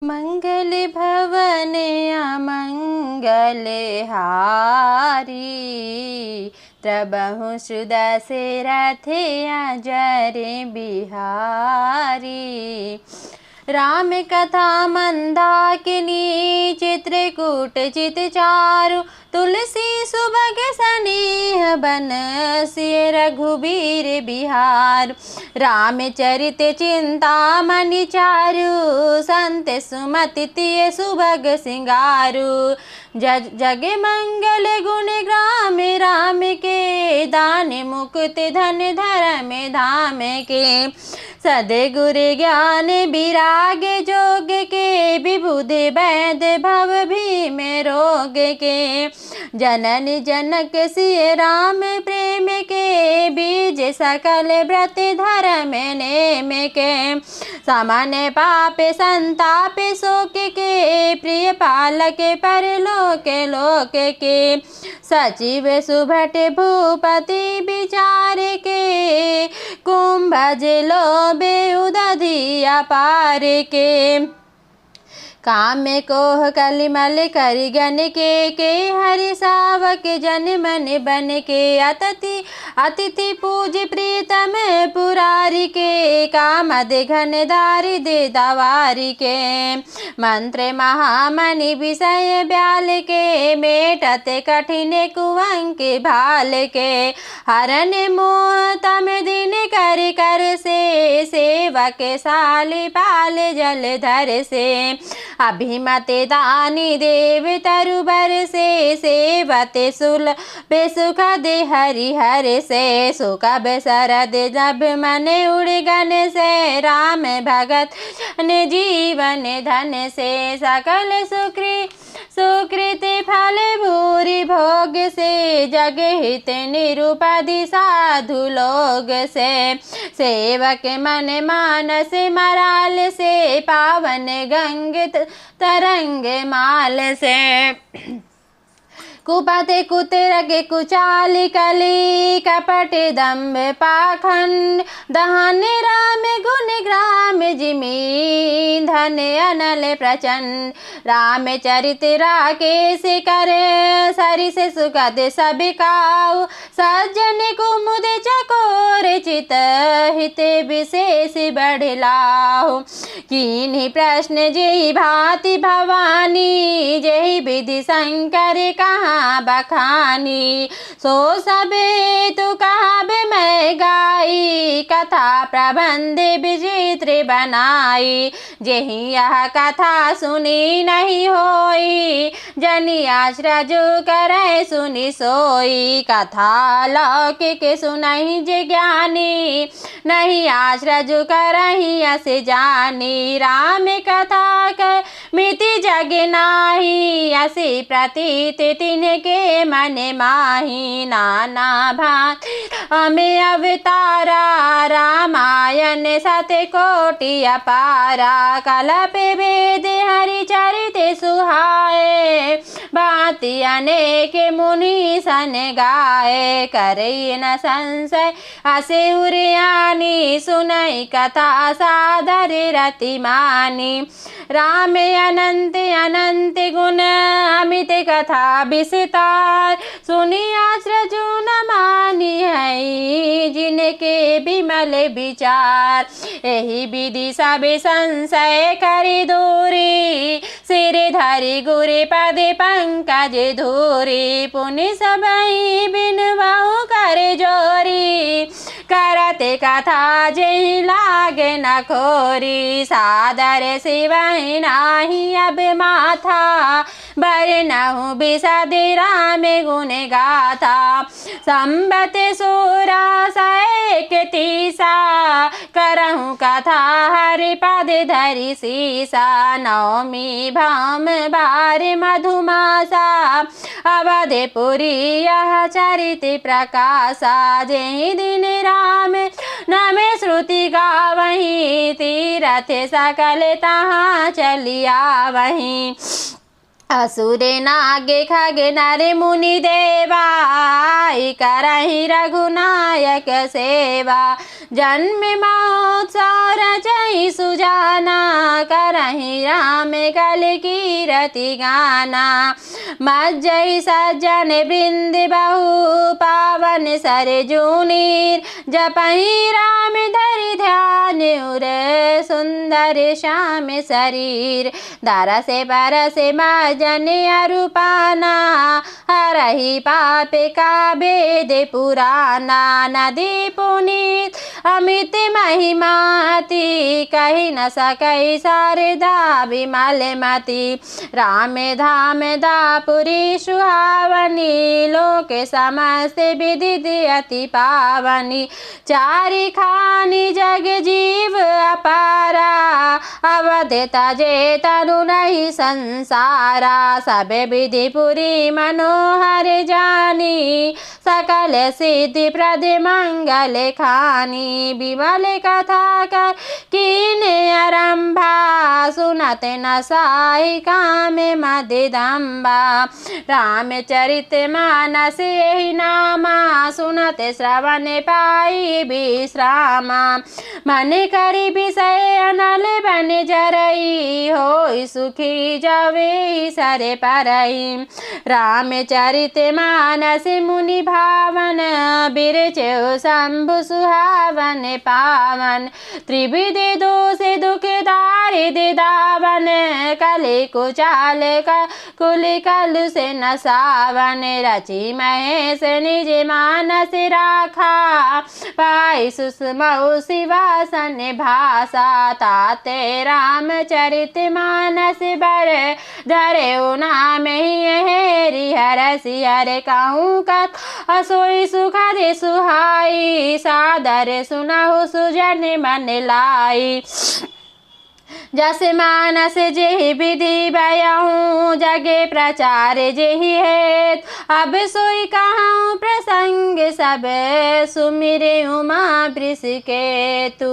मंगल भवन अमंगल हारी, त्रबहु सुदशरथ अजर बिहारी। राम कथा मंदाकिनी, चित्रकूट चित चारु, तुलसी सुभग सनेह बनसिय रघुबीर बिहार। रामचरित चिंतामणि चारु, संत सुमति तिय सुभग सिंगारू। जग मंगल गुण ग्राम राम के, दान मुकुट धन धर्म धाम के। सद्गुर ज्ञान विराग जोग के, विबुध वैद भव भीम रोग के। जनन जनक सिय राम प्रेम के, बीज सकल व्रत धर्म नेम के। सामान्य पाप संताप शोक के, प्रिय पालक परलोक लोक के। सचिव सुभट भूपति विचार के, कुंभज लोभे उदधि अपार के। काम कोह कलिमल करिगन के हरि सावक जन मन बन के। अतिथि पूज प्रीतम पुरारी के, कामद घन दारि दे दवारी के। मंत्र महामणि विषय ब्याल के, मेटत कठिन कुअंक भाल के। हरन मोह तम दिन कर कर से, सेवक साल पाल जल धर से। अभिमते दानी देव तरुबर से, सेवते सुल बेसुख दे हरि हर से। सुख बेसरद जब मन उड़गन से, राम भगत ने जीवन धन से। सकल सुकृत फल भूरि भोग से, जग हित निरुपधि साधु लोग से। सेवक मन मानस मराल से, पावन गंग तरंग माल से। कुपते कुतिरग कुचाल कली, कपट दम्भ पाखंड दहन। राम गुण ग्राम जिमी, धन अनल प्रचंड। रामचरित राकेश करे, सरिस सुगध सब काऊ। सज्जन कुमुद चकोर चित, हित विशेष बढ़लाहु। कीन्ही प्रश्न जेहि भांति भवानी, जेहि विधि शंकर कहाँ बखानी। सो सबे तू कहाबे मैं गाई, कथा प्रबंध विचित्र बनाई। जेहि यह कथा सुनी नहीं होई, जनि आश्रज करे सुनि सोई। कथा लौकिक सुनहि जे ज्ञानी, नहीं आश्रज करहि अस जानी। राम कथा कर मिति जग नाही, असी प्रतीत तिनके मन माही। नाना भांति हमें अवतारा, रामायण सतकोटि अपारा। कलप वेद हरि चरित सुहाए, भांति अनेक मुनि सन गाए। करे न संशय असे उरियानी, सुनई कथा सादर रति मानी। राम अनंत अनंत गुण, अमित कथा विस्तार। सुनी आश्रज न मानी है, जिनके विमल विचार। यही विधि सब संशय करि दूरी, सिर धरि गुर पद पंकज धूरी। पुनि सबहि बिनवहु कर जोरी, करते कथा जेहि लागे न खोरी। सादर सिवहि नाही अब माथा, बरनहु बिसद राम गुण गाथा। संबत सूरा सैक तीसा, करहु कथा हरि पद धरि सीसा। नवमी भाम बार मधुमासा, अवधपुरी यह चरित प्रकाशा। जेहि दिन राम नाम श्रुति गावहीं, तीरथ सकल तहाँ चलिया वहीं। असुरे नागे खगे नर मुनि देवा करहि रघुनायक सेवा जन्म महोत्सव रचहि सुजाना करहि राम कल कीरति गाना मज्जहि सज्जन वृंद बहु पावन सरजूनीर जपहि राम धरि ध्यान उर सुंदर श्याम शरीर दरसे बरसे जन अरूपाना हरहि पाप का भेद पुराना नदी पुनीत अमित महिमाति कही न सकई शारदा विमल मति राम धाम दापुरी सुहावनी लोक समस्त विदित अति पावनी चारि खानी जग जीव अपारा अवधि तजे तनु नहीं संसारा सब विधि पुरी मनोहर जानी सकल सिद्धि प्रद मंगल खानी विमल कथा कर कीन आरंभा सुनत न साई काम मदिदम्बा रामचरित मानस यही नामा सुनत श्रवण पाई विश्रामा मन करी विषय अनल बन जरई हो सुखी जवे सरे परई रामचरित मानस मुनि भावन बिरचो शंभु सुहावन पावन त्रिविधि दोष दुख दारिद्र दावन कले कुचाल कुल कल से न सावन रचि महेश निज मानस राखा पाई सुषमऊ शिवासन भाषा ताते रामचरित मानस बर धरे नाम ही हेरि हरसि हर कहूँ कथ असोई सुखद सुहाई सादर सुनहु सुजन मन लाई जस मानस जेहि विधि बयहूँ जगे प्रचार जेहि हेत अब सोई कहूँ प्रसंग सब सुमिरे उमा वृषकेतु।